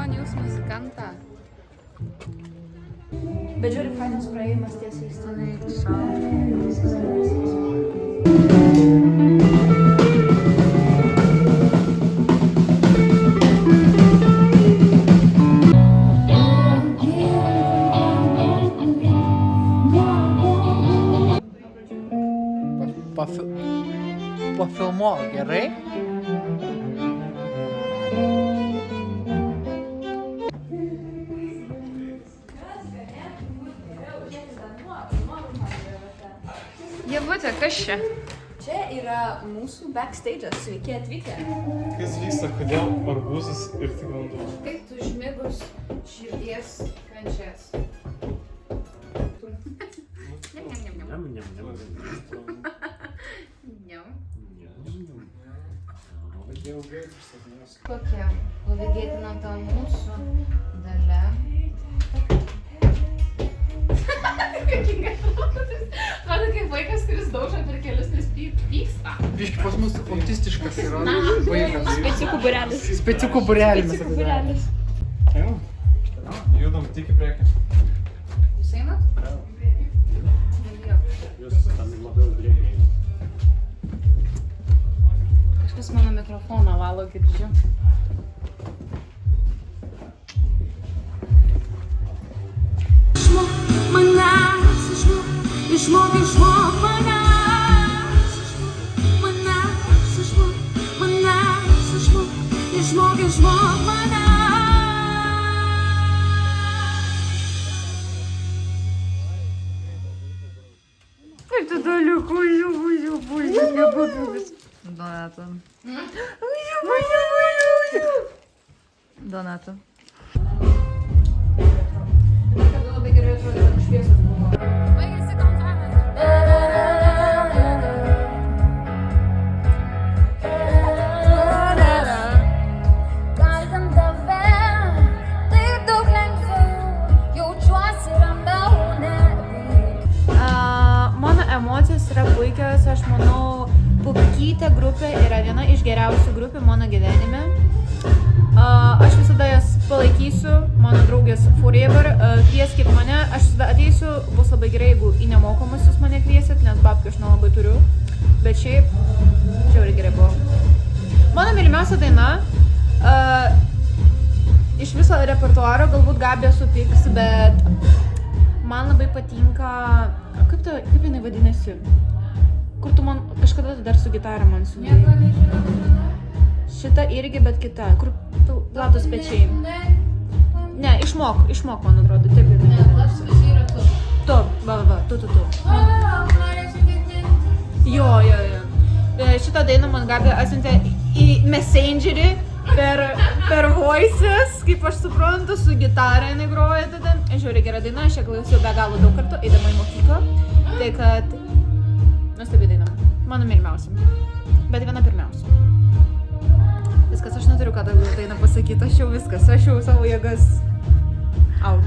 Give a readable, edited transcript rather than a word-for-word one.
News muzikantą. Bet žiūri, fainas praėjimas tiesiai į sceną. Pafilmuok, gerai? Ievutė, kas čia? Čia yra mūsų backstage'as. Sveiki atvykę. Kas vyksta, kodėl arbūzas ir tik vanduo? Kaip tu užmigus širdies kančias? Kokia pavydėtina ta mūsų dalia. Atrodo kaip vaikas, kuris daužo per kelius, nes pyksta. Biški pas mus autistiškas yra vaikas. Speciukų būrelis. Speciukų būrelis. Speciukų būrelis. Einam? Judam tik į priekį. Jūs einat? Kažkas mano mikrofoną valo, girdžiu. Išmok manęs, išmok manęs. Kaip tu daliuku, Donata. Donata. Kada labai gerai atrodo, kad šviesos buvo. Baigėsi Kalbant tave, taip daug lengviau, jaučiuosi ramiau nebijau. Mano emocijos yra puikios, aš manau, Pupkytė grupė yra viena iš geriausių grupių mano gyvenime. Aš visada jas palaikysiu, mano draugės forever, kvieskit mane, aš visada ateisiu, bus labai gerai, jeigu į nemokamus jūs mane kviesit, nes babkių aš nelabai turiu, bet šiaip, žiauriai gerai buvo. Mano mylimiausia daina, iš viso repertuaro galbūt Gabija supyks, bet man labai patinka, kaip jinai vadinasi, kur tu man, kažkada dar su gitara man sudėjai. Šita irgi, bet kita, kur platus pečiai. Ne, išmok, man atrodo, taip ir. Ne, platus pečiai yra tu. Tu, va, tu. Jo. Šitą dainą man Gabija atsiuntė į Messengerį per voices, kaip aš suprantu, su gitara jinai groja tada. Žiūrėjau, gera daina, aš ją klausiau be galo daug kartų, eidama į mokyklą. Tai kad, nuostabi daina, mano mylimiausia, bet viena pirmiausia. Viskas, aš neturiu ką daugiau dainą pasakyti, aš jau viskas, aš jau savo jėgas out.